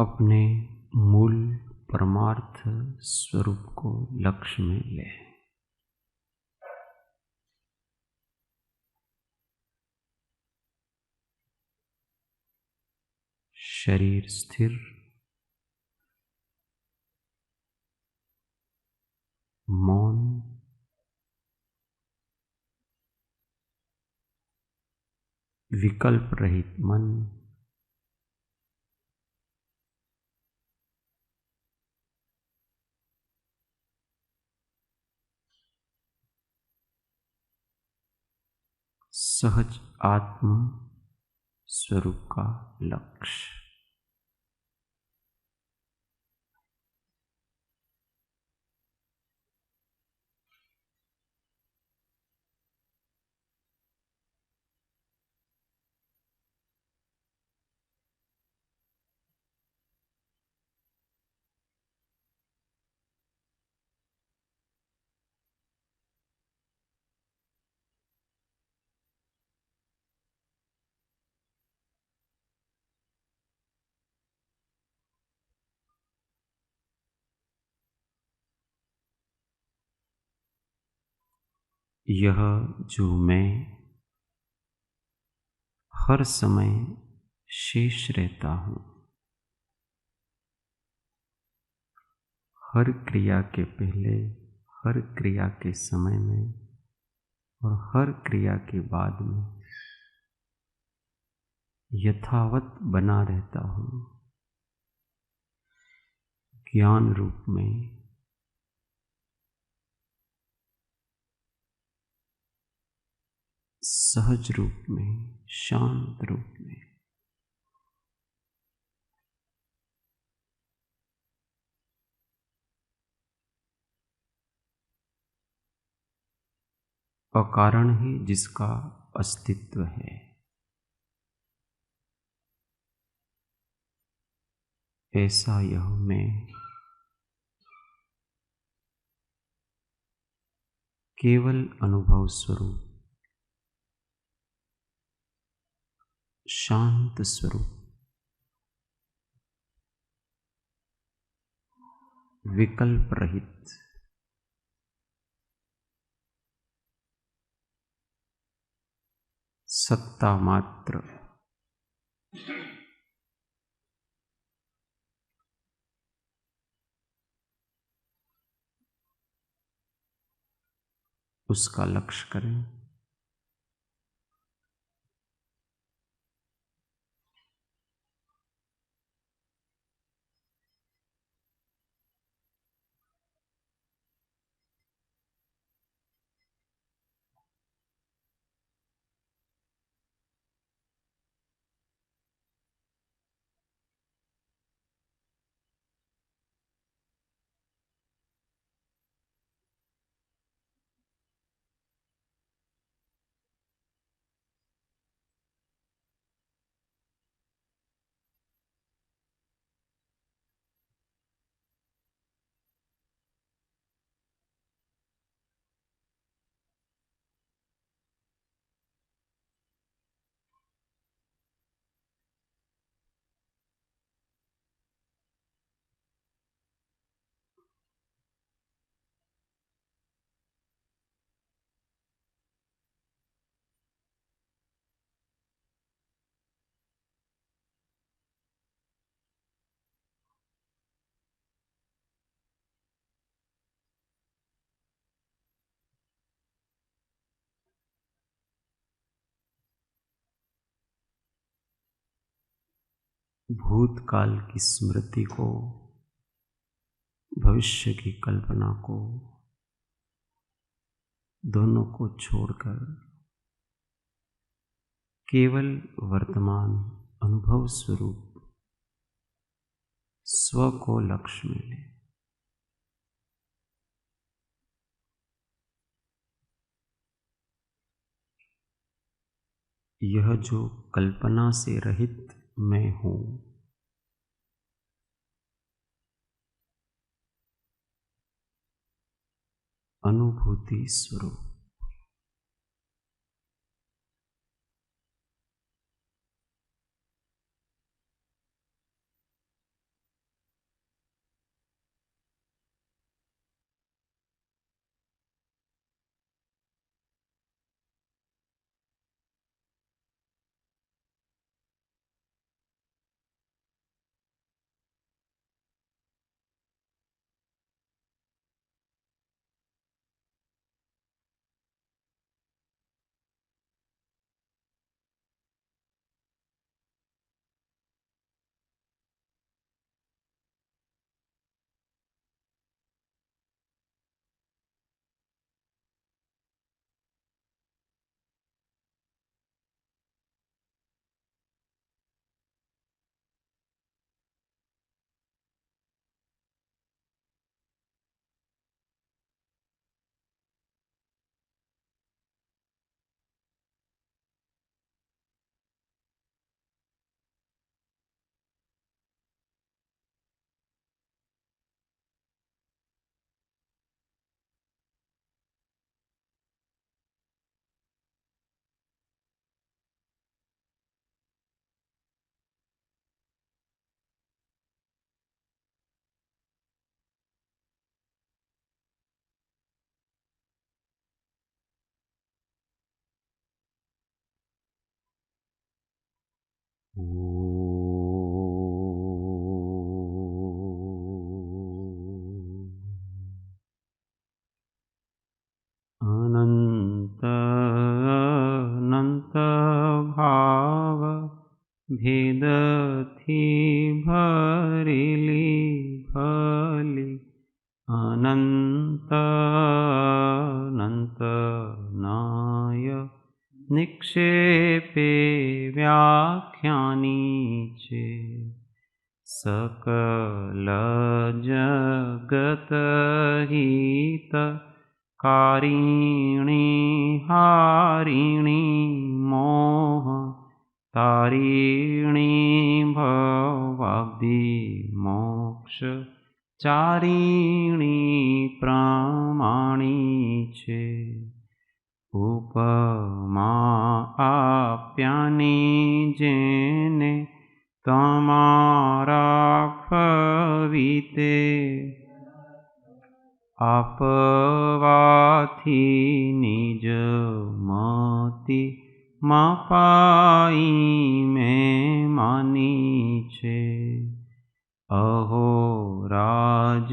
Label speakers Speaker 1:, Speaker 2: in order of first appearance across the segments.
Speaker 1: अपने मूल परमार्थ स्वरूप को लक्ष्य में ले। शरीर स्थिर, मौन, विकल्प रहित मन, सहज आत्म स्वरूप का लक्ष्य। यह जो मैं हर समय शेष रहता हूँ, हर क्रिया के पहले, हर क्रिया के समय में और हर क्रिया के बाद में यथावत बना रहता हूँ, ज्ञान रूप में, सहज रूप में, शांत रूप में। अकारण ही जिसका अस्तित्व है, ऐसा यह मैं केवल अनुभव स्वरूप, शांत स्वरूप, विकल्प रहित, सत्ता मात्र, उसका लक्ष्य करें। भूतकाल की स्मृति को, भविष्य की कल्पना को, दोनों को छोड़कर केवल वर्तमान अनुभव स्वरूप स्व को लक्ष्य में ले। यह जो कल्पना से रहित मैं हूँ, अनुभूति स्वरूप, अनंत अनंत भाव भेदथी भरेली भली अनंत अनंत नाय निक्षेपे व्याख्यानी छे सकल जगत हित कारिणी हारिणी मोह तारिणी भवाब्धि मोक्ष चारिणी प्रमाणी छे उपमा आप्यानी जेने तमारा खवीते आपवाथी निज मति मापाई में मानी छे अहो राज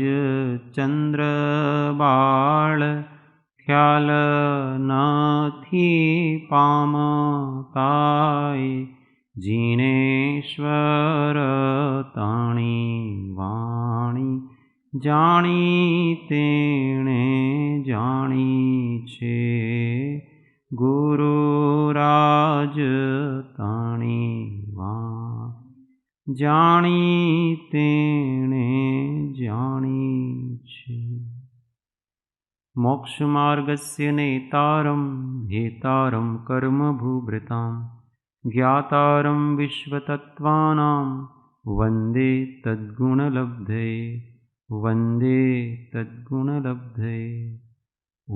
Speaker 1: चंद्र बाळ ख्याल नथी पामताय जिनेश्वर ताणी वाणी जाणी तेणे जाणी छे गुरुराज ताणी वाणी जाणी तेणे जाणी छे मोक्षमार्गस्य नेतारं हेतारं कर्मभूभृतां ज्ञातारं विश्वतत्त्वानां वन्दे तद्गुणलब्धये वन्दे तद्गुणलब्धये ॐ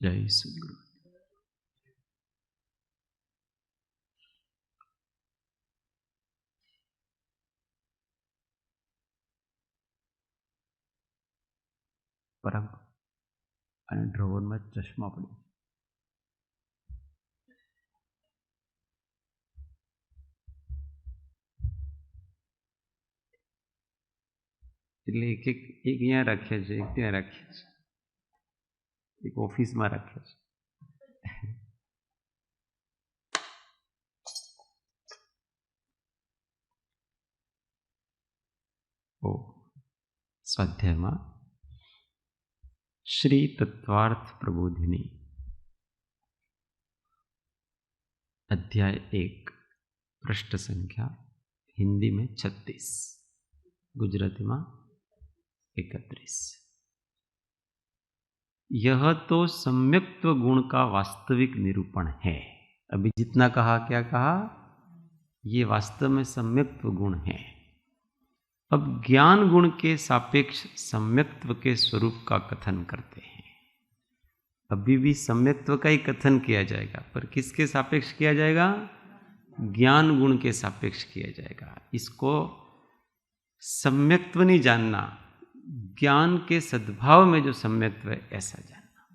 Speaker 1: जय सद्गुरु। परम અને ડ્રોવરમાં ચશ્મા પડ્યો એટલે એક અહીંયા રાખ્યા છે, એક ત્યાં રાખ્યા છે, એક ઓફિસમાં રાખ્યા છે. ઓ સ્વાધ્યાયમાં श्री तत्वार्थ प्रबोधिनी अध्याय 1 पृष्ठ संख्या हिंदी में 36 गुजराती में 31। यह तो सम्यक्त्व गुण का वास्तविक निरूपण है। अभी जितना कहा क्या कहा, ये वास्तव में सम्यक्त्व गुण है। अब ज्ञान गुण के सापेक्ष सम्यक्त्व के स्वरूप का कथन करते हैं। अभी भी सम्यक्त्व का ही कथन किया जाएगा, पर किसके सापेक्ष किया जाएगा? ज्ञान गुण के सापेक्ष किया जाएगा। इसको सम्यक्त्व नहीं जानना, ज्ञान के सद्भाव में जो सम्यक्त्व है ऐसा जानना।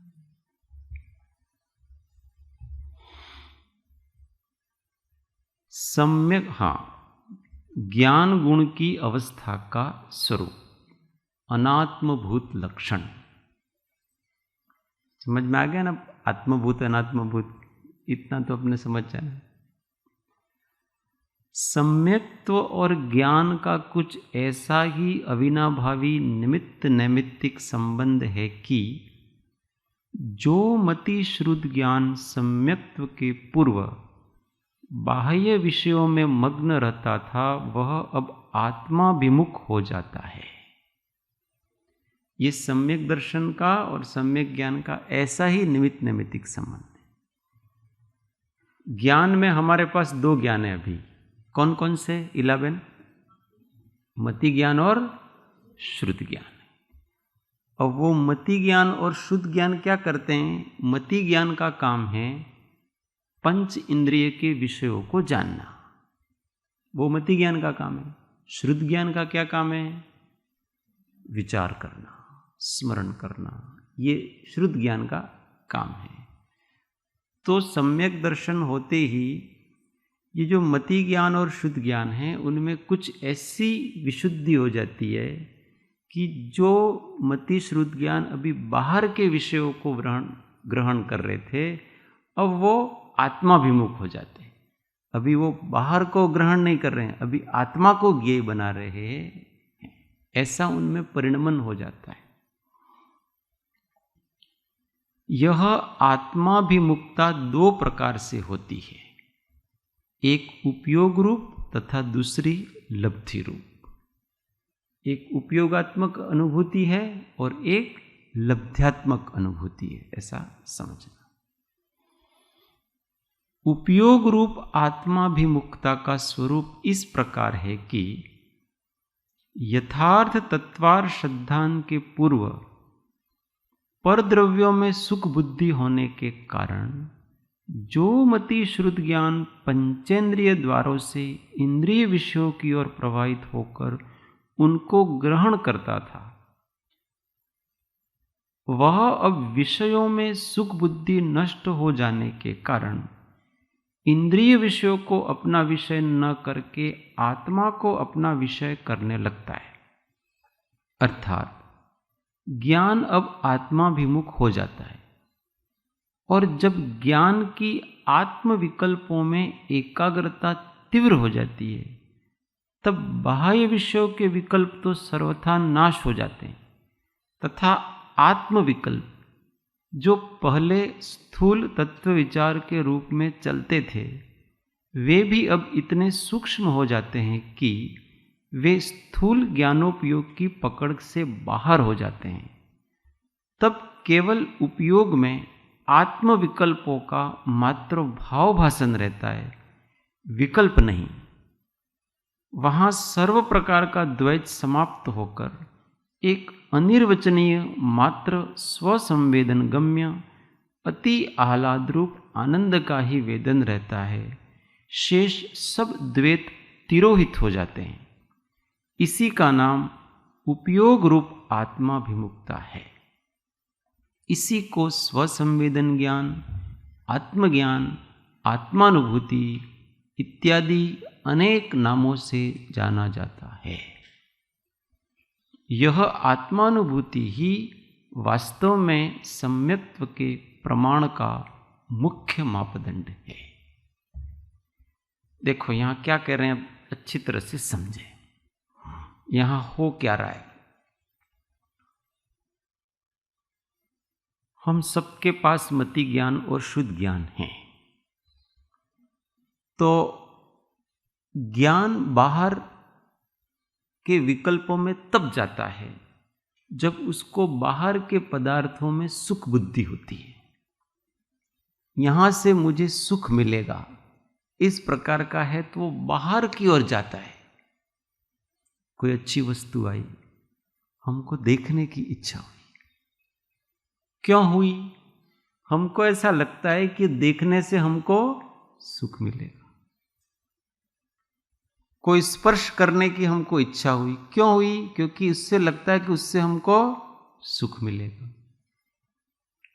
Speaker 1: सम्यक, हाँ, ज्ञान गुण की अवस्था का स्वरूप, अनात्मभूत लक्षण। समझ में आ गया ना? आत्मभूत अनात्मभूत इतना तो अपने समझ जाए। सम्यक्त्व और ज्ञान का कुछ ऐसा ही अविनाभावी निमित्त नैमित्तिक संबंध है कि जो मति श्रुत ज्ञान सम्यक्त्व के पूर्व बाह्य विषयों में मग्न रहता था, वह अब आत्माभिमुख हो जाता है। ये सम्यक दर्शन का और सम्यक ज्ञान का ऐसा ही निमित्त नैमित्तिक संबंध है। ज्ञान में हमारे पास दो ज्ञान है अभी। कौन कौन से? इलाबेन, मति ज्ञान और श्रुत ज्ञान। और वो मति ज्ञान और शुद्ध ज्ञान क्या करते हैं? मति ज्ञान का काम है पंच इंद्रिय के विषयों को जानना, वो मति ज्ञान का काम है। श्रुत ज्ञान का क्या काम है? विचार करना, स्मरण करना, ये श्रुत ज्ञान का काम है। तो सम्यक दर्शन होते ही ये जो मति ज्ञान और शुद्ध ज्ञान है उनमें कुछ ऐसी विशुद्धि हो जाती है कि जो मति श्रुत ज्ञान अभी बाहर के विषयों को ग्रहण कर रहे थे, अब वो आत्माभिमुख हो जाते हैं। अभी वो बाहर को ग्रहण नहीं कर रहे हैं, अभी आत्मा को ज्ञेय बना रहे हैं। ऐसा उनमें परिणमन हो जाता है। यह आत्माभिमुखता दो प्रकार से होती है, एक उपयोग रूप तथा दूसरी लब्धि रूप। एक उपयोगात्मक अनुभूति है और एक लब्ध्यात्मक अनुभूति है, ऐसा समझना। उपयोग रूप आत्माभिमुखता का स्वरूप इस प्रकार है कि यथार्थ तत्वार श्रद्धान के पूर्व परद्रव्यों में सुख बुद्धि होने के कारण जो मति श्रुत ज्ञान पंचेंद्रिय द्वारों से इंद्रिय विषयों की ओर प्रवाहित होकर उनको ग्रहण करता था, वह अब विषयों में सुख बुद्धि नष्ट हो जाने के कारण इंद्रिय विषयों को अपना विषय न करके आत्मा को अपना विषय करने लगता है। अर्थात ज्ञान अब आत्माभिमुख हो जाता है, और जब ज्ञान की आत्म विकल्पों में एकाग्रता तीव्र हो जाती है, तब बाह्य विषयों के विकल्प तो सर्वथा नाश हो जाते हैं, तथा आत्म विकल्प जो पहले स्थूल तत्व विचार के रूप में चलते थे, वे भी अब इतने सूक्ष्म हो जाते हैं कि वे स्थूल ज्ञानोपयोग की पकड़ से बाहर हो जाते हैं। तब केवल उपयोग में आत्म विकल्पों का मात्र भाव भाषण रहता है, विकल्प नहीं। वहां सर्व प्रकार का द्वैत समाप्त होकर एक अनिर्वचनीय मात्र स्वसंवेदन गम्य अति आह्लाद रूप आनंद का ही वेदन रहता है। शेष सब द्वैत तिरोहित हो जाते हैं। इसी का नाम उपयोग रूप आत्माभिमुखता है। इसी को स्वसंवेदन ज्ञान, आत्मज्ञान, आत्मानुभूति इत्यादि अनेक नामों से जाना जाता है। यह आत्मानुभूति ही वास्तव में सम्यक्त्व के प्रमाण का मुख्य मापदंड है। देखो यहां क्या कह रहे हैं, अच्छी तरह से समझे। यहां हो क्या रहा है, हम सबके पास मति ज्ञान और शुद्ध ज्ञान है। तो ज्ञान बाहर के विकल्पों में तब जाता है जब उसको बाहर के पदार्थों में सुख बुद्धि होती है। यहां से मुझे सुख मिलेगा, इस प्रकार का है तो वो बाहर की ओर जाता है। कोई अच्छी वस्तु आई, हमको देखने की इच्छा हुई। क्यों हुई? हमको ऐसा लगता है कि देखने से हमको सुख मिलेगा। कोई स्पर्श करने की हमको इच्छा हुई। क्यों हुई? क्योंकि उससे लगता है कि उससे हमको सुख मिलेगा।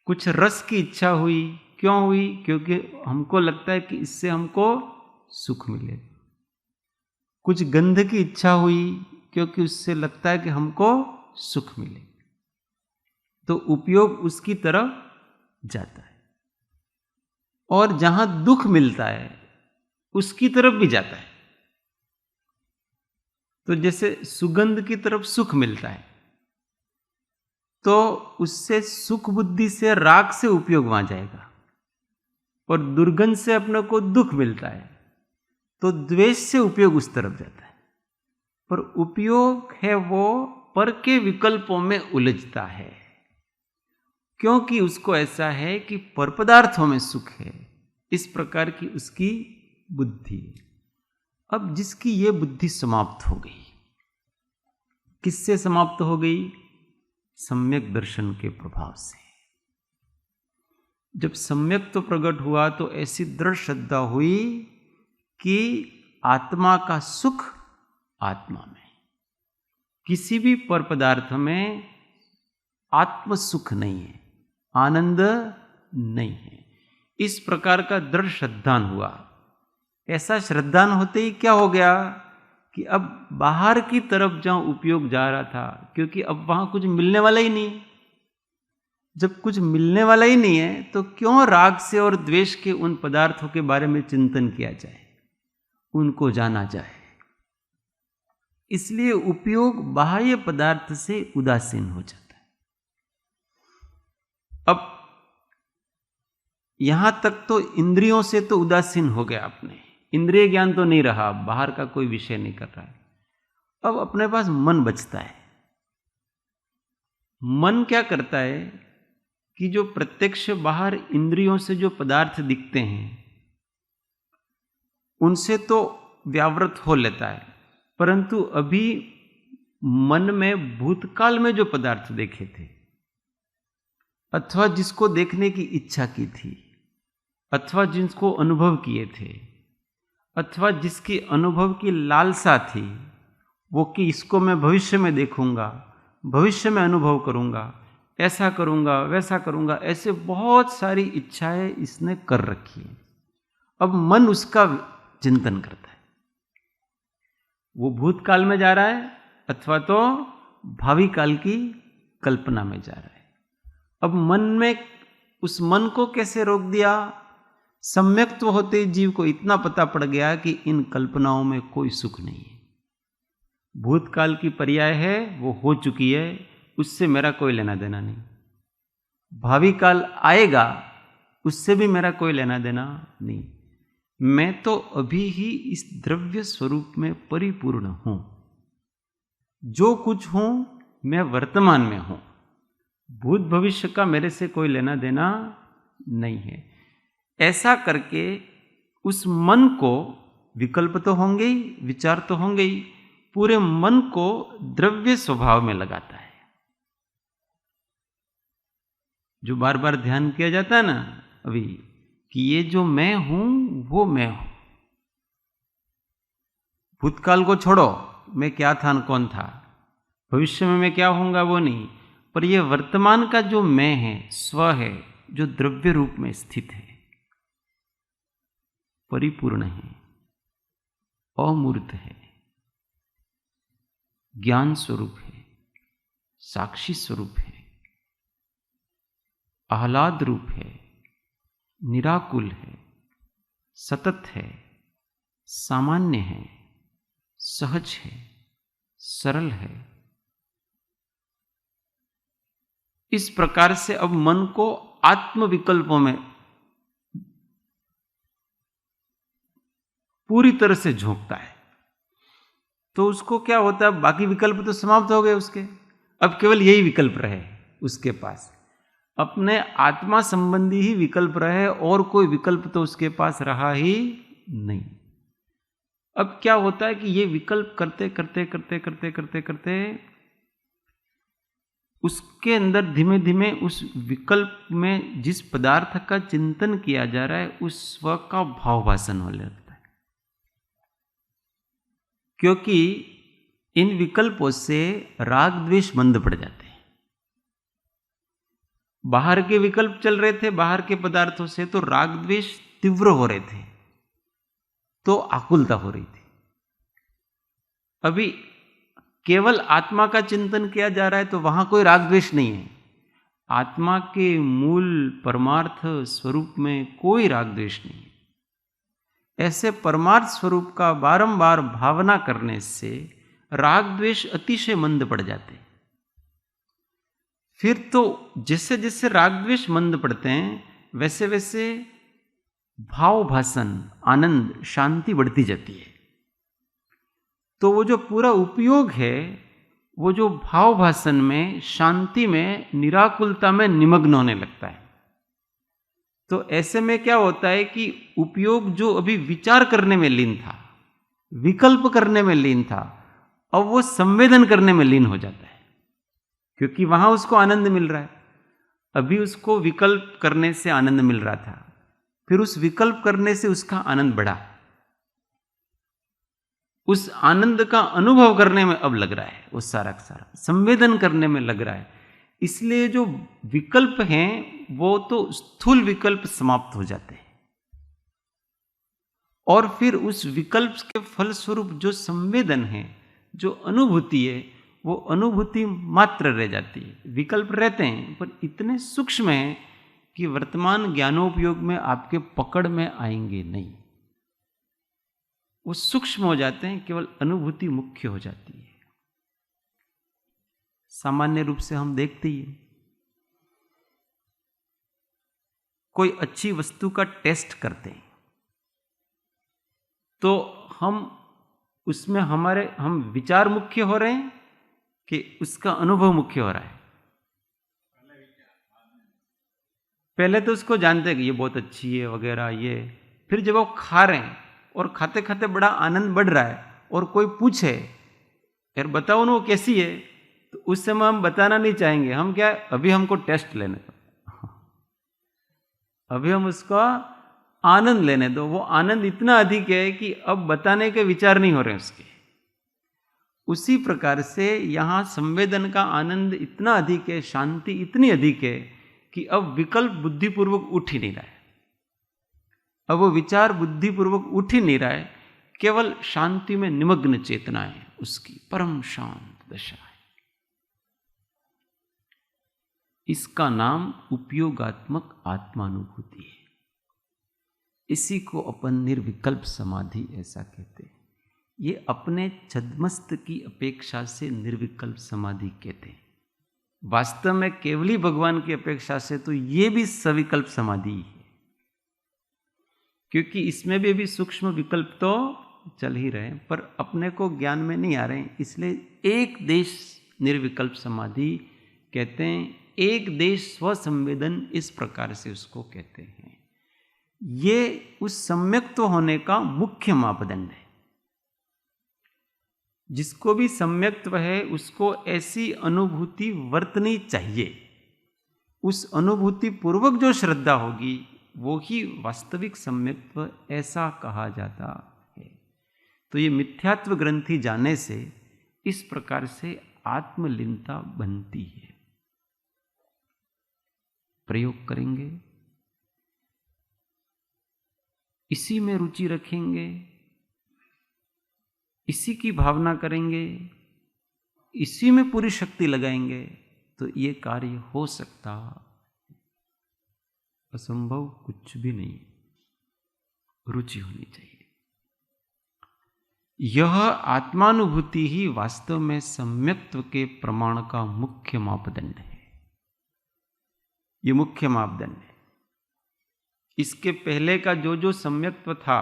Speaker 1: कुछ रस की इच्छा हुई। क्यों हुई? क्योंकि हमको लगता है कि इससे हमको सुख मिलेगा। कुछ गंध की इच्छा हुई, क्योंकि उससे लगता है कि हमको सुख मिलेगा। तो उपयोग उसकी तरफ जाता है, और जहां दुख मिलता है उसकी तरफ भी जाता है। तो जैसे सुगंध की तरफ सुख मिलता है, तो उससे सुख बुद्धि से राग से उपयोग वहां जाएगा, और दुर्गंध से अपने को दुख मिलता है तो द्वेष से उपयोग उस तरफ जाता है। पर उपयोग है वो पर के विकल्पों में उलझता है, क्योंकि उसको ऐसा है कि पर पदार्थों में सुख है, इस प्रकार की उसकी बुद्धि। अब जिसकी ये बुद्धि समाप्त हो गई, किससे समाप्त हो गई? सम्यक दर्शन के प्रभाव से। जब सम्यक तो प्रकट हुआ तो ऐसी दृढ़ श्रद्धा हुई कि आत्मा का सुख आत्मा में, किसी भी पर पदार्थ में आत्म सुख नहीं है, आनंद नहीं है। इस प्रकार का दृढ़ श्रद्धान हुआ। ऐसा श्रद्धान होते ही क्या हो गया कि अब बाहर की तरफ जहां उपयोग जा रहा था, क्योंकि अब वहां कुछ मिलने वाला ही नहीं है। जब कुछ मिलने वाला ही नहीं है तो क्यों राग से और द्वेष के उन पदार्थों के बारे में चिंतन किया जाए, उनको जाना जाए। इसलिए उपयोग बाह्य पदार्थ से उदासीन हो जाता है। अब यहां तक तो इंद्रियों से तो उदासीन हो गया अपने, इंद्रिय ज्ञान तो नहीं रहा, बाहर का कोई विषय नहीं कर रहा है। अब अपने पास मन बचता है। मन क्या करता है कि जो प्रत्यक्ष बाहर इंद्रियों से जो पदार्थ दिखते हैं उनसे तो व्यावृत हो लेता है, परंतु अभी मन में भूतकाल में जो पदार्थ देखे थे अथवा जिसको देखने की इच्छा की थी अथवा जिसको अनुभव किए थे अथवा जिसकी अनुभव की लालसा थी, वो कि इसको मैं भविष्य में देखूंगा, भविष्य में अनुभव करूंगा, ऐसा करूंगा वैसा करूंगा, ऐसे बहुत सारी इच्छाएं इसने कर रखी है। अब मन उसका चिंतन करता है, वो भूतकाल में जा रहा है अथवा तो भावी काल की कल्पना में जा रहा है। अब मन में, उस मन को कैसे रोक दिया? सम्यक्त्व होते जीव को इतना पता पड़ गया कि इन कल्पनाओं में कोई सुख नहीं है। भूतकाल की पर्याय है, वो हो चुकी है, उससे मेरा कोई लेना देना नहीं। भावी काल आएगा, उससे भी मेरा कोई लेना देना नहीं। मैं तो अभी ही इस द्रव्य स्वरूप में परिपूर्ण हूं। जो कुछ हूं मैं वर्तमान में हूं, भूत भविष्य का मेरे से कोई लेना देना नहीं है। ऐसा करके उस मन को, विकल्प तो होंगे ही, विचार तो होंगे ही, पूरे मन को द्रव्य स्वभाव में लगाता है। जो बार बार ध्यान किया जाता है ना अभी कि ये जो मैं हूं वो मैं हूं। भूतकाल को छोड़ो, मैं क्या था कौन था, भविष्य में मैं क्या होऊंगा वो नहीं, पर यह वर्तमान का जो मैं है, स्व है, जो द्रव्य रूप में स्थित है, परिपूर्ण है, अमूर्त है, ज्ञान स्वरूप है, साक्षी स्वरूप है, आह्लाद रूप है, निराकुल है, सतत है, सामान्य है, सहज है, सरल है। इस प्रकार से अब मन को आत्म विकल्पों में पूरी तरह से झोंकता है, तो उसको क्या होता है, बाकी विकल्प तो समाप्त हो गए उसके, अब केवल यही विकल्प रहे उसके पास, अपने आत्मा संबंधी ही विकल्प रहे, और कोई विकल्प तो उसके पास रहा ही नहीं। अब क्या होता है कि ये विकल्प करते करते करते करते करते करते उसके अंदर धीमे धीमे उस विकल्प में जिस पदार्थ का चिंतन किया जा रहा है उस स्व का भावभासन होने लगता है। क्योंकि इन विकल्पों से राग द्वेष मंद पड़ जाते हैं। बाहर के विकल्प चल रहे थे, बाहर के पदार्थों से, तो राग द्वेष तीव्र हो रहे थे, तो आकुलता हो रही थी। अभी केवल आत्मा का चिंतन किया जा रहा है तो वहां कोई राग द्वेष नहीं है। आत्मा के मूल परमार्थ स्वरूप में कोई राग द्वेष नहीं है। ऐसे परमार्थ स्वरूप का बारंबार भावना करने से राग द्वेष अतिशय मंद पड़ जाते। फिर तो जैसे जैसे राग द्वेष मंद पड़ते हैं वैसे वैसे भाव भासन, आनंद, शांति बढ़ती जाती है। तो वो जो पूरा उपयोग है वो जो भाव भासन में, शांति में, निराकुलता में निमग्न होने लगता है। तो ऐसे में क्या होता है कि उपयोग जो अभी विचार करने में लीन था, विकल्प करने में लीन था, अब वो संवेदन करने में लीन हो जाता है, क्योंकि वहां उसको आनंद मिल रहा है। अभी उसको विकल्प करने से आनंद मिल रहा था, फिर उस विकल्प करने से उसका आनंद बढ़ा, उस आनंद का अनुभव करने में अब लग रहा है, वो सारा का सारा संवेदन करने में लग रहा है। इसलिए जो विकल्प हैं वो तो स्थूल विकल्प समाप्त हो जाते हैं, और फिर उस विकल्प के फलस्वरूप जो संवेदन है, जो अनुभूति है, वो अनुभूति मात्र रह जाती है। विकल्प रहते हैं पर इतने सूक्ष्म हैं कि वर्तमान ज्ञानोपयोग में आपके पकड़ में आएंगे नहीं। वो सूक्ष्म हो जाते हैं, केवल अनुभूति मुख्य हो जाती है। सामान्य रूप से हम देखते ही हैं, कोई अच्छी वस्तु का टेस्ट करते हैं तो हम उसमें हम विचार मुख्य हो रहे हैं कि उसका अनुभव मुख्य हो रहा है। पहले तो उसको जानते हैं कि ये बहुत अच्छी है वगैरह ये, फिर जब वो खा रहे हैं और खाते खाते बड़ा आनंद बढ़ रहा है और कोई पूछे यार बताओ ना वो कैसी है, तो उस समय हम बताना नहीं चाहेंगे। हम क्या, अभी हमको टेस्ट लेने दो, अभी हम उसका आनंद लेने दो। वो आनंद इतना अधिक है कि अब बताने के विचार नहीं हो रहे उसके। उसी प्रकार से यहां संवेदन का आनंद इतना अधिक है, शांति इतनी अधिक है कि अब विकल्प बुद्धिपूर्वक उठ ही नहीं रहा है, अब वो विचार बुद्धिपूर्वक उठ ही नहीं रहा है, केवल शांति में निमग्न चेतना है, उसकी परम शांत दशा है। इसका नाम उपयोगात्मक आत्मानुभूति है। इसी को अपन निर्विकल्प समाधि ऐसा कहते हैं। ये अपने छद्मस्त की अपेक्षा से निर्विकल्प समाधि कहते हैं। वास्तव में केवली भगवान की अपेक्षा से तो ये भी सविकल्प समाधि है, क्योंकि इसमें भी अभी सूक्ष्म विकल्प तो चल ही रहे हैं पर अपने को ज्ञान में नहीं आ रहे हैं। इसलिए एक देश निर्विकल्प समाधि कहते हैं, एक देश स्वसंवेदन इस प्रकार से उसको कहते हैं। ये उस सम्यक्त्व होने का मुख्य मापदंड है। जिसको भी सम्यक्त्व है उसको ऐसी अनुभूति वर्तनी चाहिए। उस अनुभूति पूर्वक जो श्रद्धा होगी वो ही वास्तविक सम्यक्त्व ऐसा कहा जाता है। तो ये मिथ्यात्व ग्रंथि जाने से इस प्रकार से आत्मलीनता बनती है। प्रयोग करेंगे, इसी में रुचि रखेंगे, इसी की भावना करेंगे, इसी में पूरी शक्ति लगाएंगे तो ये कार्य हो सकता। असंभव कुछ भी नहीं, रुचि होनी चाहिए। यह आत्मानुभूति ही वास्तव में सम्यक्त्व के प्रमाण का मुख्य मापदंड है। ये मुख्य मापदंड है। इसके पहले का जो जो सम्यक्त्व था,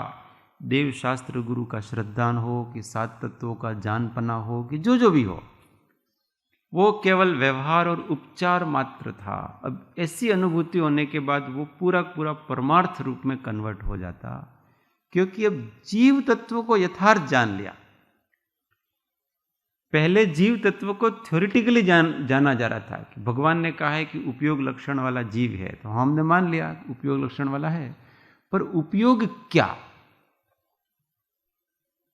Speaker 1: देव शास्त्र गुरु का श्रद्धान हो कि सात तत्वों का जानपना हो कि जो जो भी हो, वो केवल व्यवहार और उपचार मात्र था। अब ऐसी अनुभूति होने के बाद वो पूरा पूरा परमार्थ रूप में कन्वर्ट हो जाता, क्योंकि अब जीव तत्व को यथार्थ जान लिया। पहले जीव तत्व को थ्योरेटिकली जाना जा रहा था कि भगवान ने कहा है कि उपयोग लक्षण वाला जीव है, तो हमने मान लिया उपयोग लक्षण वाला है। पर उपयोग क्या,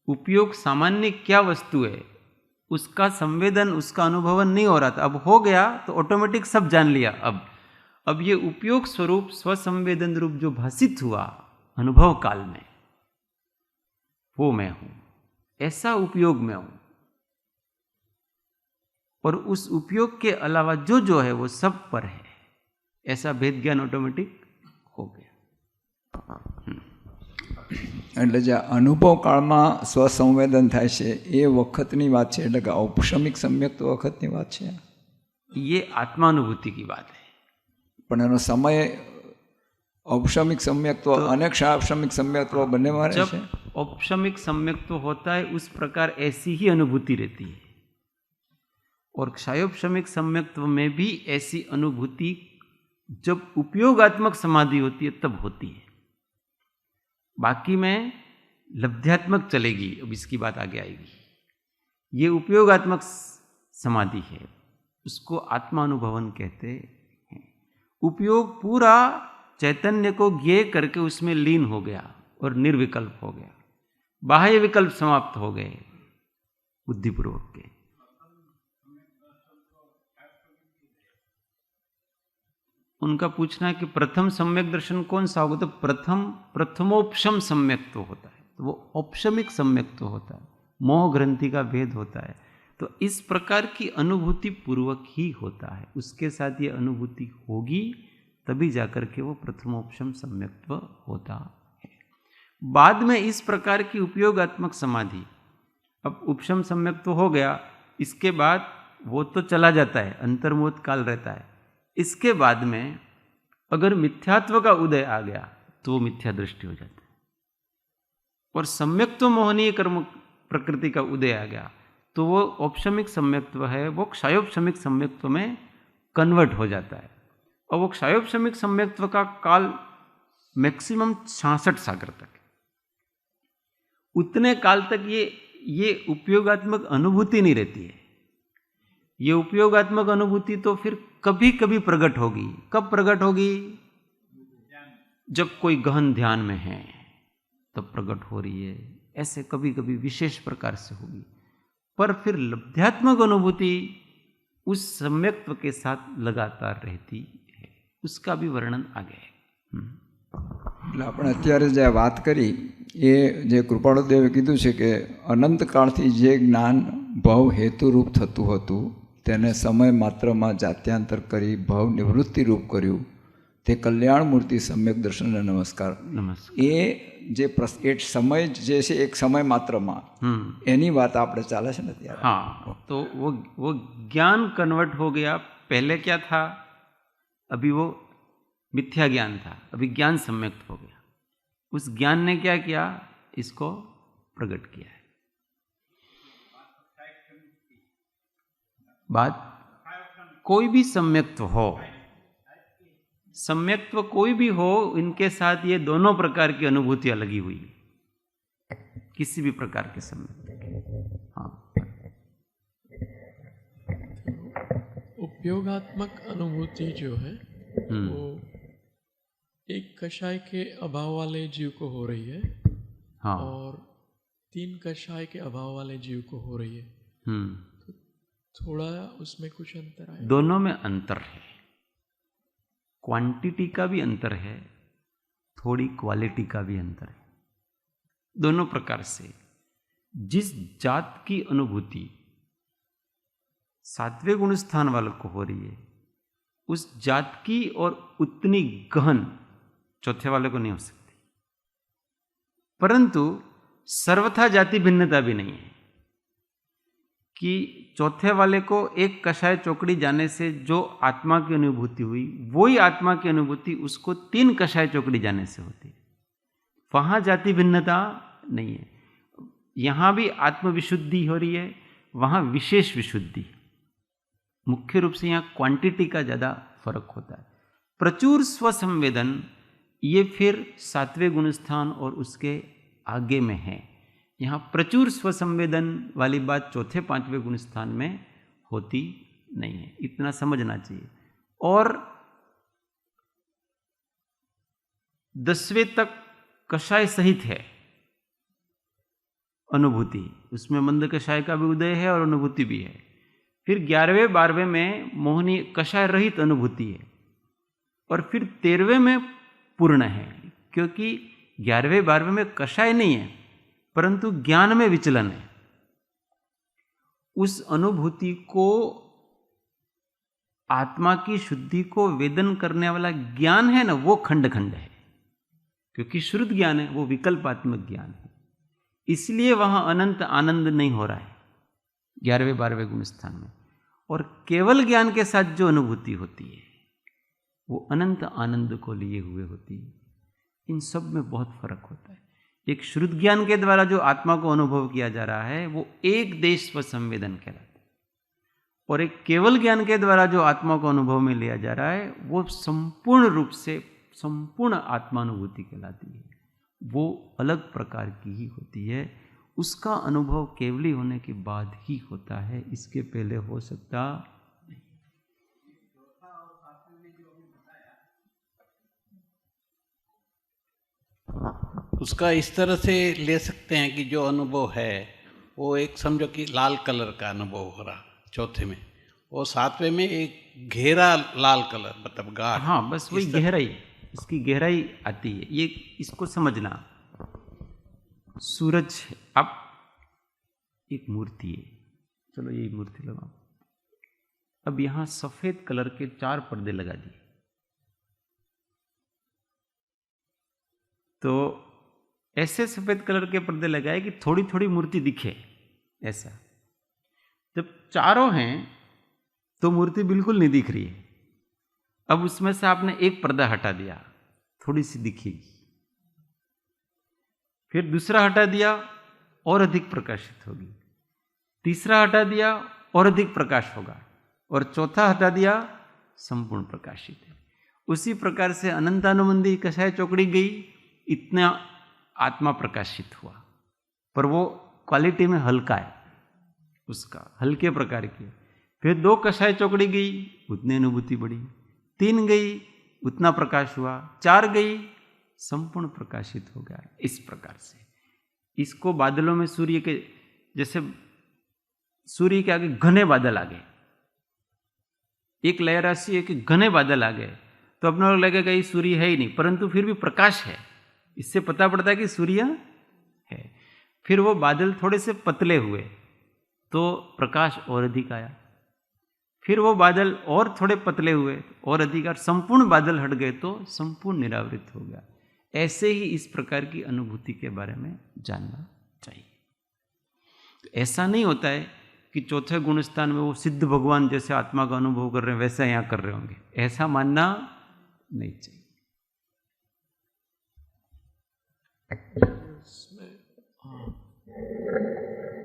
Speaker 1: उपयोग सामान्य क्या वस्तु है, उसका संवेदन, उसका अनुभवन नहीं हो रहा था। अब हो गया तो ऑटोमेटिक सब जान लिया। अब ये उपयोग स्वरूप स्वसंवेदन रूप जो भाषित हुआ अनुभव काल में, वो मैं हूं, ऐसा उपयोग में हूं। और उस उपयोग के अलावा जो जो है वो सब पर है, ऐसा भेद ज्ञान ऑटोमेटिक हो गया।
Speaker 2: એટલે જે અનુભવ કાળમાં સ્વસંવેદન થાય છે એ વખતની વાત છે, એટલે કે ઔપશમિક સમ્યક્ત્વ વખતની વાત છે।
Speaker 1: ये आत्मानुभूति की बात है।
Speaker 2: પણ એનો સમય औपशमिक सम्यक्त्व अनेक औपशमिक सम्यक्त्व बनने वाले
Speaker 1: जब औपशमिक सम्यक्त्व होता है उस प्रकार ऐसी ही अनुभूति रहती है, और क्षयोपशमिक सम्यक्त्व में भी ऐसी अनुभूति जब उपयोगात्मक समाधि होती है तब होती है। बाकी में लब्ध्यात्मक चलेगी, अब इसकी बात आगे आएगी। ये उपयोगात्मक समाधि है, उसको आत्मानुभवन कहते हैं। उपयोग पूरा चैतन्य को ज्ञेय करके उसमें लीन हो गया और निर्विकल्प हो गया, बाह्य विकल्प समाप्त हो गए बुद्धिपूर्वक के। उनका पूछना है कि प्रथम सम्यक दर्शन कौन सा होगा, तो प्रथमोपशम सम्यक्त्व होता है, तो वो औपशमिक सम्यक्त्व होता है, मोह ग्रंथि का भेद होता है। तो इस प्रकार की अनुभूति पूर्वक ही होता है, उसके साथ ये अनुभूति होगी तभी जाकर के वो प्रथमोपशम सम्यक्त्व होता है। बाद में इस प्रकार की उपयोगात्मक समाधि, अब उपशम सम्यक्त्व हो गया, इसके बाद वो तो चला जाता है, अंतर्मुक्त काल रहता है। इसके बाद में अगर मिथ्यात्व का उदय आ गया तो वो मिथ्या दृष्टि हो जाता है, और सम्यक्त्व मोहनीय कर्म प्रकृति का उदय आ गया तो वो औपशमिक सम्यक्त्व है, वो क्षयोपशमिक सम्यक्त्व में कन्वर्ट हो जाता है। और वो क्षयोपशमिक सम्यक्त्व का काल मैक्सिमम 66 सागर तक है। उतने काल तक ये उपयोगात्मक अनुभूति नहीं रहती है। ये उपयोगात्मक अनुभूति तो फिर कभी कभी प्रकट होगी। कब प्रकट होगी? जब कोई गहन ध्यान में है तब प्रकट हो रही है, ऐसे कभी कभी विशेष प्रकार से होगी। पर फिर लब्ध्यात्मक अनुभूति उस सम्यक्त्व के साथ लगातार रहती है, उसका भी वर्णन आगे है।
Speaker 2: એટલે આપણે અત્યારે જે વાત કરી એ જે કૃપાળુદેવે કીધું છે કે અનંતકાળથી જે જ્ઞાન ભવ હેતુરૂપ થતું હતું તેને સમય માત્રમાં જાત્યાંતર કરી ભવ નિવૃત્તિ રૂપ કર્યું, તે કલ્યાણમૂર્તિ સમ્યક દર્શન નમસ્કાર. એ જે એક સમય જે છે એક સમય માત્રમાં એની વાત આપણે ચાલે છે ને ત્યારે.
Speaker 1: हाँ, तो वो ज्ञान कन्वर्ट हो गया। पहले क्या था? अभी वो मिथ्या ज्ञान था, अभी ज्ञान सम्यक्त हो गया। उस ज्ञान ने क्या किया? इसको प्रकट किया है। बात कोई भी सम्यक्त्व हो, सम्यक्त्व कोई भी हो, इनके साथ ये दोनों प्रकार की अनुभूतियां लगी हुई, किसी भी प्रकार के सम्यक्त्व। हाँ,
Speaker 3: उपयोगात्मक अनुभूति जो है वो एक कषाय के अभाव वाले जीव को हो रही है।
Speaker 1: हाँ,
Speaker 3: और 3 कषाय के अभाव वाले जीव को हो रही है। तो थोड़ा उसमें कुछ अंतर है।
Speaker 1: दोनों में अंतर है, क्वांटिटी का भी अंतर है, थोड़ी क्वालिटी का भी अंतर है। दोनों प्रकार से जिस जात की अनुभूति 7वें गुण स्थान वालों को हो रही है, उस जात की और उतनी गहन चौथे वाले को नहीं हो सकती। परंतु सर्वथा जाति भिन्नता भी नहीं है कि चौथे वाले को एक कषाय चौकड़ी जाने से जो आत्मा की अनुभूति हुई, वही आत्मा की अनुभूति उसको 3 कषाय चौकड़ी जाने से होती है। वहां जाति भिन्नता नहीं है। यहां भी आत्मविशुद्धि हो रही है, वहां विशेष विशुद्धि। मुख्य रूप से यहां क्वांटिटी का ज्यादा फर्क होता है। प्रचुर स्वसंवेदन ये फिर 7वें गुण स्थान और उसके आगे में है। यहाँ प्रचुर स्वसंवेदन वाली बात 4, 5वें गुण स्थान में होती नहीं है, इतना समझना चाहिए। और 10वें तक कषाय सहित है अनुभूति, उसमें मंद कषाय का भी उदय है और अनुभूति भी है। फिर 11वें 12वें में मोहनी कषाय रहित अनुभूति है, और फिर 13वें में पूर्ण है, क्योंकि 11वें 12वें में कषाय नहीं है परंतु ज्ञान में विचलन है। उस अनुभूति को, आत्मा की शुद्धि को वेदन करने वाला ज्ञान है ना, वो खंड खंड है, क्योंकि शुद्ध ज्ञान है, वो विकल्पात्मक ज्ञान है। इसलिए वहां अनंत आनंद नहीं हो रहा है 11वें 12वें गुण स्थान में। और केवल ज्ञान के साथ जो अनुभूति होती है वो अनंत आनंद को लिए हुए होती है। इन सब में बहुत फर्क होता है। एक शुद्ध ज्ञान के द्वारा जो आत्मा को अनुभव किया जा रहा है वो एक देश व संवेदन कहलाता है, और एक केवल ज्ञान के द्वारा जो आत्मा को अनुभव में लिया जा रहा है वो संपूर्ण रूप से संपूर्ण आत्मानुभूति कहलाती है। वो अलग प्रकार की ही होती है। उसका अनुभव केवली होने के बाद ही होता है, इसके पहले हो सकता नहीं।
Speaker 4: उसका इस तरह से ले सकते हैं कि जो अनुभव है वो एक समझो कि लाल कलर का अनुभव हो रहा 4 में, और सातवें में एक घेरा लाल कलर, मतलब गाढ़।
Speaker 1: हाँ, बस वही गहराई, इसकी गहराई आती है। ये इसको समझना। सूरज, आप एक मूर्ति है, चलो ये मूर्ति लगाओ। अब यहां सफेद कलर के 4 पर्दे लगा दिए, तो ऐसे सफेद कलर के पर्दे लगाए कि थोड़ी थोड़ी मूर्ति दिखे। ऐसा जब चारों हैं तो मूर्ति बिल्कुल नहीं दिख रही है। अब उसमें से आपने एक पर्दा हटा दिया, थोड़ी सी दिखेगी। फिर दूसरा हटा दिया, और अधिक प्रकाशित होगी। तीसरा हटा दिया, और अधिक प्रकाश होगा। और चौथा हटा दिया, संपूर्ण प्रकाशित है। उसी प्रकार से अनंतानुबंधी कषाय चौकड़ी गई, इतना आत्मा प्रकाशित हुआ, पर वो क्वालिटी में हल्का है, उसका हल्के प्रकार की। फिर 2 कषाय चौकड़ी गई, उतनी अनुभूति बढ़ी। 3 गई, उतना प्रकाश हुआ। 4 गई, संपूर्ण प्रकाशित हो गया। इस प्रकार से इसको बादलों में सूर्य के, जैसे सूर्य के आगे घने बादल आ गए, एक लहर ऐसी है कि घने बादल आ गए, तो अपने लोग लगेगा ये सूर्य है ही नहीं, परंतु फिर भी प्रकाश है, इससे पता पड़ता है कि सूर्य है। फिर वो बादल थोड़े से पतले हुए तो प्रकाश और अधिक आया। फिर वो बादल और थोड़े पतले हुए और अधिक, और संपूर्ण बादल हट गए तो संपूर्ण निरावृत हो गया। ऐसे ही इस प्रकार की अनुभूति के बारे में जानना चाहिए। ऐसा नहीं होता है कि चौथे गुणस्थान में वो सिद्ध भगवान जैसे आत्मा का अनुभव कर रहे हैं वैसा यहाँ कर रहे होंगे, ऐसा मानना नहीं चाहिए।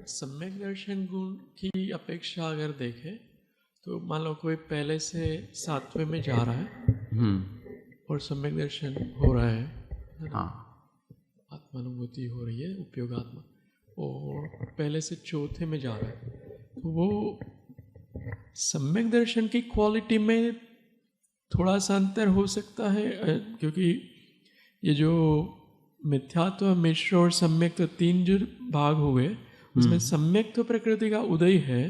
Speaker 3: सम्यक दर्शन गुण की अपेक्षा अगर देखें तो मान लो कोई पहले से 7वें में जा रहा है और सम्यक दर्शन हो रहा है,
Speaker 1: हाँ,
Speaker 3: आत्मानुभूति हो रही है, उपयोगात्मा, और पहले से 4थे में जा रहा है, तो वो सम्यक दर्शन की क्वालिटी में थोड़ा सा अंतर हो सकता है, क्योंकि ये जो मिथ्यात्व, मिश्र और सम्यक, तो 3 जो भाग हुए, उसमें सम्यक तो प्रकृति का उदय है,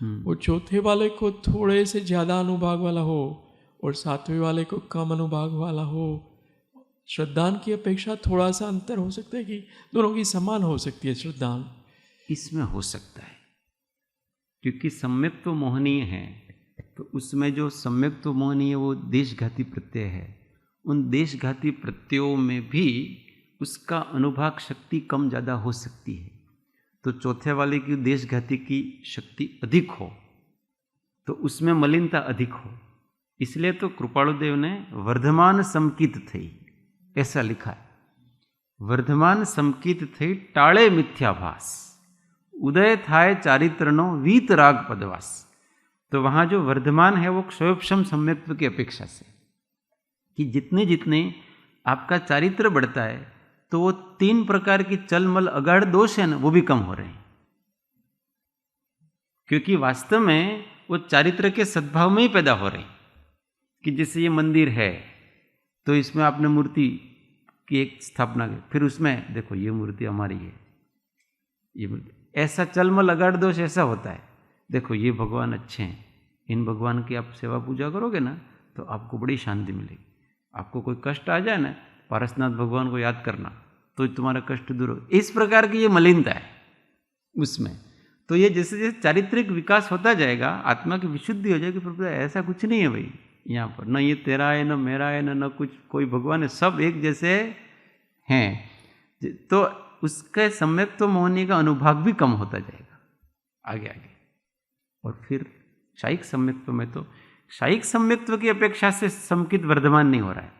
Speaker 3: वो चौथे वाले को थोड़े से ज्यादा अनुभाग वाला हो और 7वें वाले को कम अनुभाग वाला हो। श्रद्धान की अपेक्षा थोड़ा सा अंतर हो सकता है कि दोनों की समान हो सकती है श्रद्धान,
Speaker 1: इसमें हो सकता है, क्योंकि सम्यक तो मोहनीय है, तो उसमें जो सम्यक तो मोहनीय वो देशघाती प्रत्यय है। उन देशघाती प्रत्ययों में भी उसका अनुभाग शक्ति कम ज़्यादा हो सकती है। तो चौथे वाले की देशघाती की शक्ति अधिक हो तो उसमें मलिनता अधिक हो, इसलिए तो कृपालुदेव ने वर्धमान समकित थई ऐसा लिखा है। वर्धमान समकित थई टाळे मिथ्याभास, उदय थाय चारित्रनो वीतराग पदवास। तो वहाँ जो वर्धमान है वो क्षयोपशम सम्यक्त्व की अपेक्षा से, कि जितने जितने आपका चारित्र बढ़ता है तो वो 3 प्रकार की चलमल अगाढ़ दोष है ना, वो भी कम हो रहे हैं, क्योंकि वास्तव में वो चारित्र के सद्भाव में ही पैदा हो रहे हैं। कि जैसे ये मंदिर है तो इसमें आपने मूर्ति की एक स्थापना की, फिर उसमें देखो ये मूर्ति हमारी है, ये मूर्ति, ऐसा चलमल अगाढ़ दोष ऐसा होता है। देखो ये भगवान अच्छे हैं, इन भगवान की आप सेवा पूजा करोगे ना तो आपको बड़ी शांति मिलेगी। आपको कोई कष्ट आ जाए ना, पारसनाथ भगवान को याद करना तो तुम्हारा कष्ट दूर हो। इस प्रकार की ये मलिनता है उसमें। तो ये जैसे जैसे चारित्रिक विकास होता जाएगा, आत्मा की विशुद्धि हो जाएगी, पर ऐसा कुछ नहीं है भाई यहाँ पर, न ये तेरा है न मेरा है न कुछ कोई भगवान है, सब एक जैसे हैं। तो उसके सम्यक तो मोहनी का अनुभाग भी कम होता जाएगा आगे आगे। और फिर शायिक सम्यक्त्व में तो शायिक सम्यक्त्व की अपेक्षा से समकित वर्धमान नहीं हो रहा है।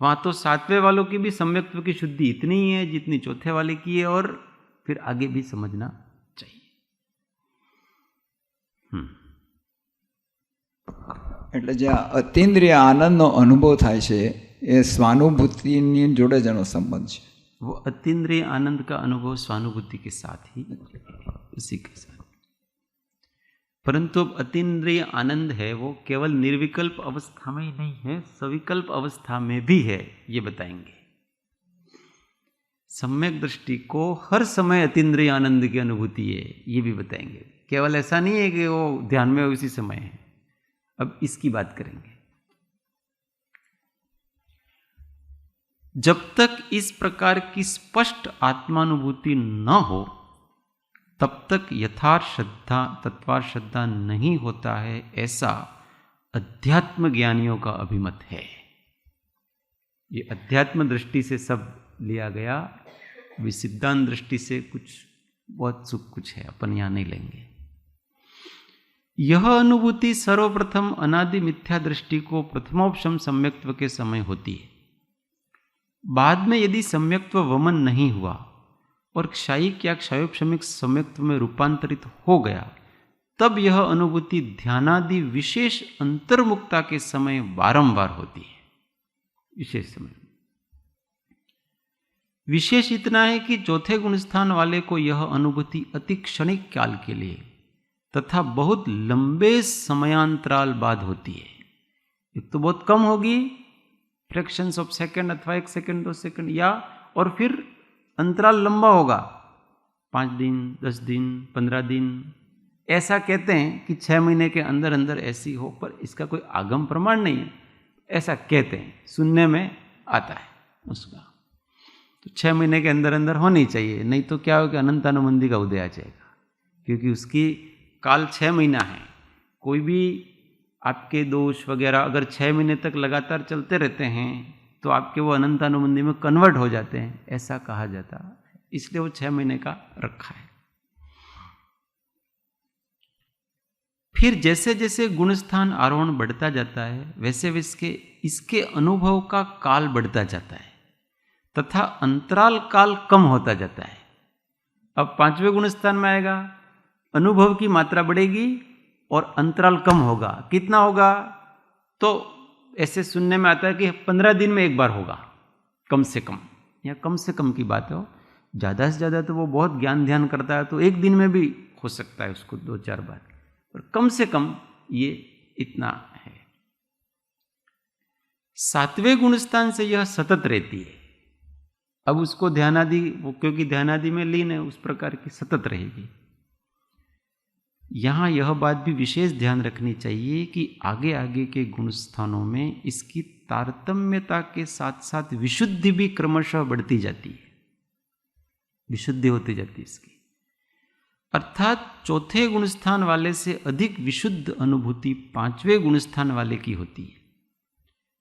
Speaker 1: वहाँ तो 7वें वालों की भी सम्यक्त्व की शुद्धि इतनी ही है जितनी चौथे वाले की है, और फिर आगे भी समझना चाहिए।
Speaker 2: એટલે જે અતીન્દ્રિય આનંદનો અનુભવ થાય છે એ સ્વાનુભૂતિની જોડે જ એનો સંબંધ છે।
Speaker 1: वो अतीन्द्रिय आनंद का अनुभव स्वानुभूति के साथ ही, उसी के साथ। परंतु अब अतीन्द्रिय आनंद है वो केवल निर्विकल्प अवस्था में ही नहीं है, सविकल्प अवस्था में भी है, ये बताएंगे। सम्यक दृष्टि को हर समय अतीन्द्रिय आनंद की अनुभूति है, ये भी बताएंगे। केवल ऐसा नहीं है कि वो ध्यान में उसी समय है। अब इसकी बात करेंगे। जब तक इस प्रकार की स्पष्ट आत्मानुभूति न हो तब तक यथार्थ श्रद्धा तत्वार्थ श्रद्धा नहीं होता है, ऐसा अध्यात्म ज्ञानियों का अभिमत है। ये अध्यात्म दृष्टि से सब लिया गया, विसिद्धांत दृष्टि से कुछ बहुत सुख कुछ है, अपन यहां नहीं लेंगे। यह अनुभूति सर्वप्रथम अनादि मिथ्या दृष्टि को प्रथमोपशम सम्यक्त्व के समय होती है। बाद में यदि सम्यक्त्व वमन नहीं हुआ और क्षयिक या क्षयोपशमिक सम्यक्त्व में रूपांतरित हो गया, तब यह अनुभूति ध्यानादि विशेष अंतर्मुक्ता के समय बारंबार होती है। विशेष समय विशेष इतना है कि चौथे गुणस्थान वाले को यह अनुभूति अति क्षणिक काल के लिए तथा बहुत लंबे समयांतराल बाद होती है। एक तो बहुत कम होगी, फ्रैक्शंस ऑफ सेकंड अथवा 1 सेकंड 2 सेकंड, या और फिर अंतराल लंबा होगा, 5 दिन 10 दिन 15 दिन। ऐसा कहते हैं कि 6 महीने के अंदर अंदर ऐसी हो, पर इसका कोई आगम प्रमाण नहीं है। ऐसा कहते हैं, सुनने में आता है उसका। तो 6 महीने के अंदर अंदर होनी चाहिए, नहीं तो क्या हो कि अनंतानुबंधी का उदय आ जाएगा, क्योंकि उसकी काल 6 महीना है। कोई भी आपके दोष वगैरह अगर 6 महीने तक लगातार चलते रहते हैं तो आपके वो अनंतानुबंधी में कन्वर्ट हो जाते हैं, ऐसा कहा जाता है। इसलिए वो 6 महीने का रखा है। फिर जैसे जैसे गुणस्थान आरोहण बढ़ता जाता है, वैसे वैसे इसके अनुभव का काल बढ़ता जाता है तथा अंतराल काल कम होता जाता है। अब 5वें गुणस्थान में आएगा, अनुभव की मात्रा बढ़ेगी और अंतराल कम होगा। कितना होगा? तो ऐसे सुनने में आता है कि 15 दिन में एक बार होगा कम से कम, या कम से कम की बात हो। ज़्यादा से ज़्यादा तो वो बहुत ज्ञान ध्यान करता है तो 1 दिन में भी हो सकता है उसको 2-4 बार, पर कम से कम ये इतना है। 7वें गुणस्थान से यह सतत रहती है। अब उसको ध्यानादि, वो क्योंकि ध्यानादि में लीन है, उस प्रकार की सतत रहेगी। यहाँ यह बात भी विशेष ध्यान रखनी चाहिए कि आगे आगे के गुणस्थानों में इसकी तारतम्यता के साथ साथ विशुद्धि भी क्रमशः बढ़ती जाती है, विशुद्धि होती जाती है इसकी। अर्थात चौथे गुणस्थान वाले से अधिक विशुद्ध अनुभूति 5वें गुणस्थान वाले की होती है,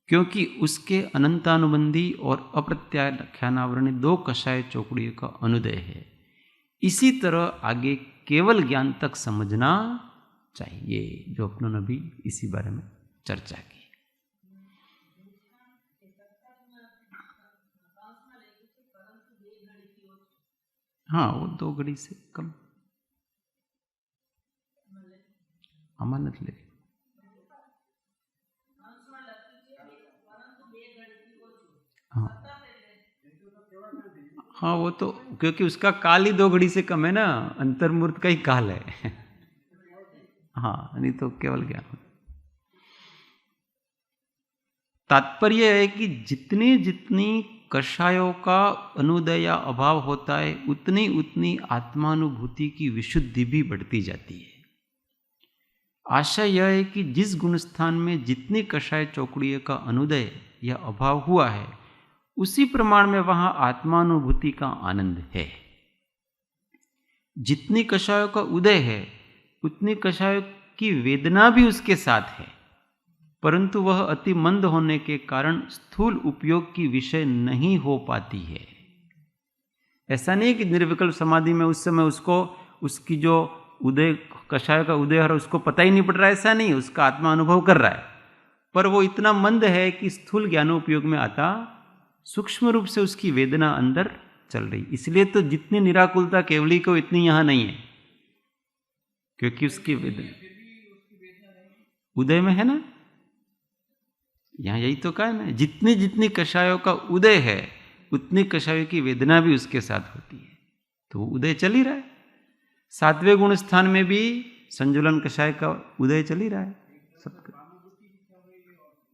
Speaker 1: क्योंकि उसके अनंतानुबंधी और अप्रत्याख्यानावरणी 2 कषाय चौकड़ियों का अनुदय है। इसी तरह आगे केवल ज्ञान तक समझना चाहिए, जो अपनों ने भी इसी बारे में चर्चा की। हाँ, वो 2 घड़ी से कम अमानत ले। हाँ, वो तो क्योंकि उसका काल ही 2 घड़ी से कम है ना, अंतर्मूर्त का ही काल है। हाँ, नहीं तो केवल ज्ञान। तात्पर्य है कि जितनी जितनी कषायों का अनुदय या अभाव होता है, उतनी उतनी आत्मानुभूति की विशुद्धि भी बढ़ती जाती है। आशय यह है कि जिस गुणस्थान में जितनी कषाय चौकड़ियों का अनुदय या अभाव हुआ है, उसी प्रमाण में वहां आत्मानुभूति का आनंद है। जितनी कषायों का उदय है, उतनी कषायों की वेदना भी उसके साथ है, परंतु वह अति मंद होने के कारण स्थूल उपयोग की विषय नहीं हो पाती है। ऐसा नहीं कि निर्विकल्प समाधि में उस समय उसको उसकी जो उदय कषाय का उदय है उसको पता ही नहीं पड़ रहा है, ऐसा नहीं, उसका आत्मा अनुभव कर रहा है, पर वो इतना मंद है कि स्थूल ज्ञानोपयोग में आता सूक्ष्म रूप से उसकी वेदना अंदर चल रही। इसलिए तो जितनी निराकुलता केवली को इतनी यहां नहीं है, क्योंकि उसकी वेदना उदय में है ना। यहां यही तो कहा है ना, जितनी जितनी कषायों का उदय है उतनी कषायों की वेदना भी उसके साथ होती है, तो उदय चल ही रहा है। 7वें गुण स्थान में भी संजुलन कषाय का उदय चल ही रहा है सबका।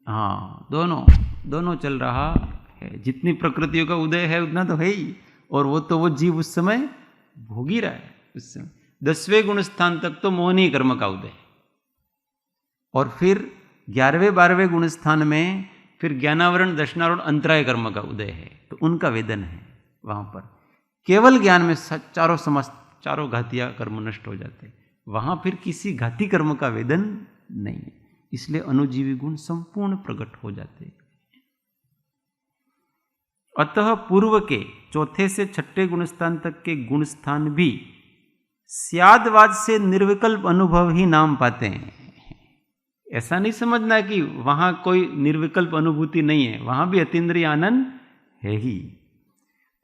Speaker 1: हाँ, दोनों चल रहा है। जितनी प्रकृतियों का उदय है उतना तो है ही, और वो जीव उस समय भोग ही रहा है। उस समय 10वें गुण स्थान तक तो मोहनीय कर्म का उदय है, और फिर 11वें 12वें गुण स्थान में फिर ज्ञानावरण दर्शनावरण अंतराय कर्म का उदय है, तो उनका वेदन है वहां पर। केवल ज्ञान में चारों घातिया कर्म नष्ट हो जाते हैं, वहां फिर किसी घाती कर्म का वेदन नहीं है, इसलिए अनुजीवी गुण संपूर्ण प्रकट हो जाते हैं। अतः पूर्व के चौथे से छठे गुण स्थान तक के गुण स्थान भी स्यादवाद से निर्विकल्प अनुभव ही नाम पाते हैं। ऐसा नहीं समझना कि वहां कोई निर्विकल्प अनुभूति नहीं है, वहां भी अतीन्द्रिय आनंद है ही,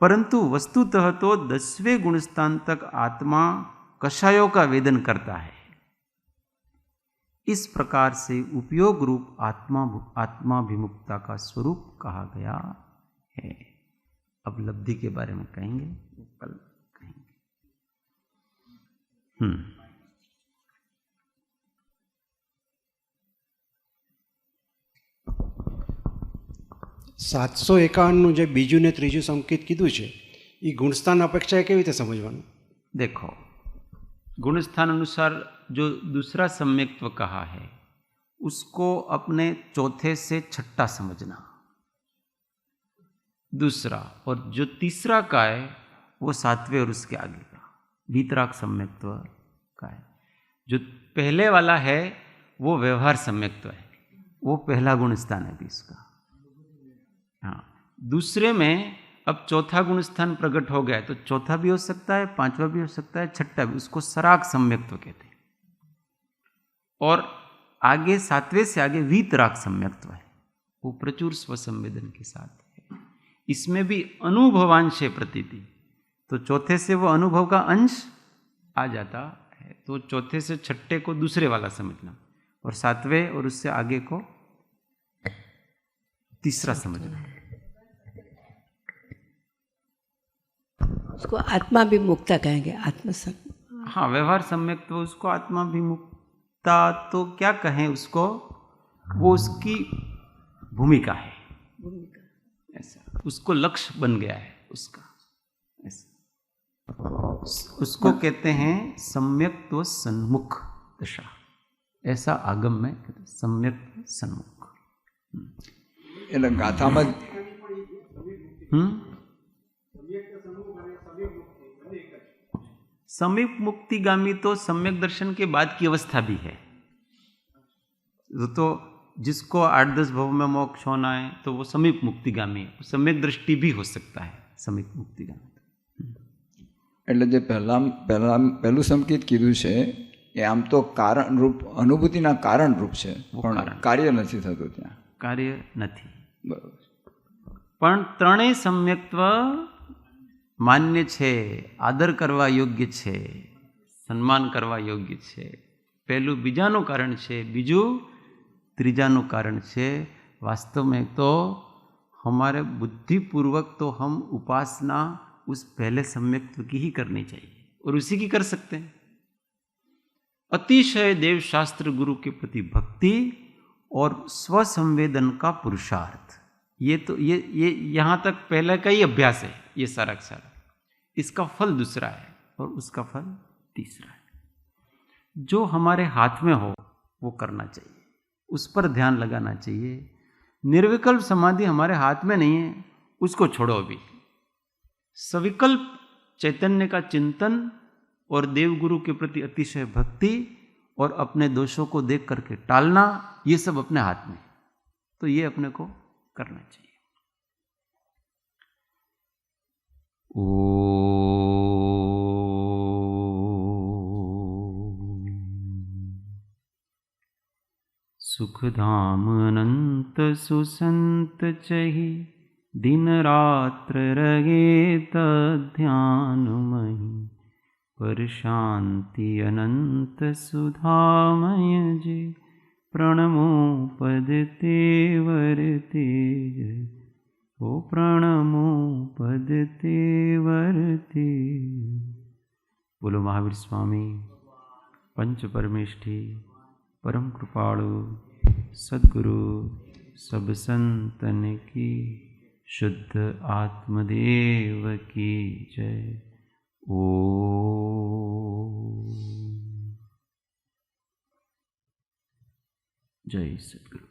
Speaker 1: परंतु वस्तुतः तो 10वें गुण स्थान तक आत्मा कषायों का वेदन करता है। इस प्रकार से उपयोग रूप आत्माभिमुक्ता का स्वरूप कहा गया है। अब लब्धि के बारे में कहेंगे, कल कहेंगे।
Speaker 5: 751 જે બીજું ને ત્રીજું સંકેત કીધું છે એ ગુણસ્થાન અપેક્ષા કેવી રીતે સમજવાનું?
Speaker 1: देखो, गुण स्थान अनुसार जो दूसरा सम्यक्त्व कहा है उसको अपने चौथे से छठा समझना, दूसरा, और जो तीसरा का है वो 7वें और उसके आगे का वीतराग सम्यक्त्व का है। जो पहले वाला है वो व्यवहार सम्यक्त्व है, वो पहला गुण स्थान है भी इसका। हाँ, दूसरे में अब चौथा गुण स्थान प्रकट हो गया, तो चौथा भी हो सकता है, पांचवा भी हो सकता है, छठा भी, उसको सराग सम्यक्त्व कहते हैं। और आगे 7वें से आगे वीतराग सम्यक्त्व है, वो प्रचुर स्वसंवेदन के साथ है। इसमें भी अनुभवांश है प्रतीति, तो चौथे से वो अनुभव का अंश आ जाता है, तो चौथे से छठे को दूसरे वाला समझना, और 7वें और उससे आगे को तीसरा समझना।
Speaker 6: उसको आत्माभिमुक्ता कहेंगे, आत्मसम।
Speaker 1: हाँ, व्यवहार सम्यक तो उसको आत्माभिमुक्ता तो क्या कहें उसको, वो उसकी भूमिका है, ऐसा उसको लक्ष्य बन गया है उसका, ऐसा उसको कहते हैं सम्यक्त्व सन्मुख दशा, ऐसा आगम में सम्यक्त्व सन्मुख।
Speaker 2: એટલે ગાથામાં
Speaker 1: समीप मुक्तिगामी तो सम्यक दर्शन के बाद की अवस्था भी है, तो जिसको 8-10 भव में मोक्ष होना है तो वो समीप मुक्तिगामी है, सम्यक दृष्टि भी हो सकता है समीप मुक्तिगामी।
Speaker 2: એટલે જે પહેલું સંકેત કીધું છે એ આમ તો કારણ રૂપ અનુભૂતિના કારણ રૂપ છે, પણ કાર્ય નથી થતું ત્યાં,
Speaker 1: કાર્ય નથી,
Speaker 2: બરાબર।
Speaker 1: પણ ત્રણેય સમ્યક્ત્વ માન્ય છે, આદર કરવા યોગ્ય છે, સન્માન કરવા યોગ્ય છે। પહેલું બીજાનું કારણ છે, બીજું ત્રીજાનું कारण છે। वास्तव में तो हमारे बुद्धिपूर्वक तो हम उपासना उस पहले सम्यक्त्व की ही करनी चाहिए, और उसी की कर सकते हैं। अतिशय देव शास्त्र गुरु के प्रति भक्ति और स्वसंवेदन का पुरुषार्थ, ये तो ये यहाँ तक पहले का ही अभ्यास है, ये सारा का सारा। इसका फल दूसरा है और उसका फल तीसरा है। जो हमारे हाथ में हो वो करना चाहिए, उस पर ध्यान लगाना चाहिए। निर्विकल्प समाधि हमारे हाथ में नहीं है, उसको छोड़ो अभी। सविकल्प चैतन्य का चिंतन और देवगुरु के प्रति अतिशय भक्ति और अपने दोषों को देख करके टालना, ये सब अपने हाथ में, तो ये अपने को करना चाहिए। सुखधाम अनंत सुसंत चहि, दिन रात्र रहे तध्यान मही, पर शांति अनंत सुधामय जे, प्रणमो पद तेवर तेज, ओ प्रणमो पद तेवर तेज। बोलो महावीर स्वामी पंच परमेष्ठी परम कृपाणु सद्गुरु सब संतन की शुद्ध आत्मदेव की जय। ओम। जय सद्गुरु।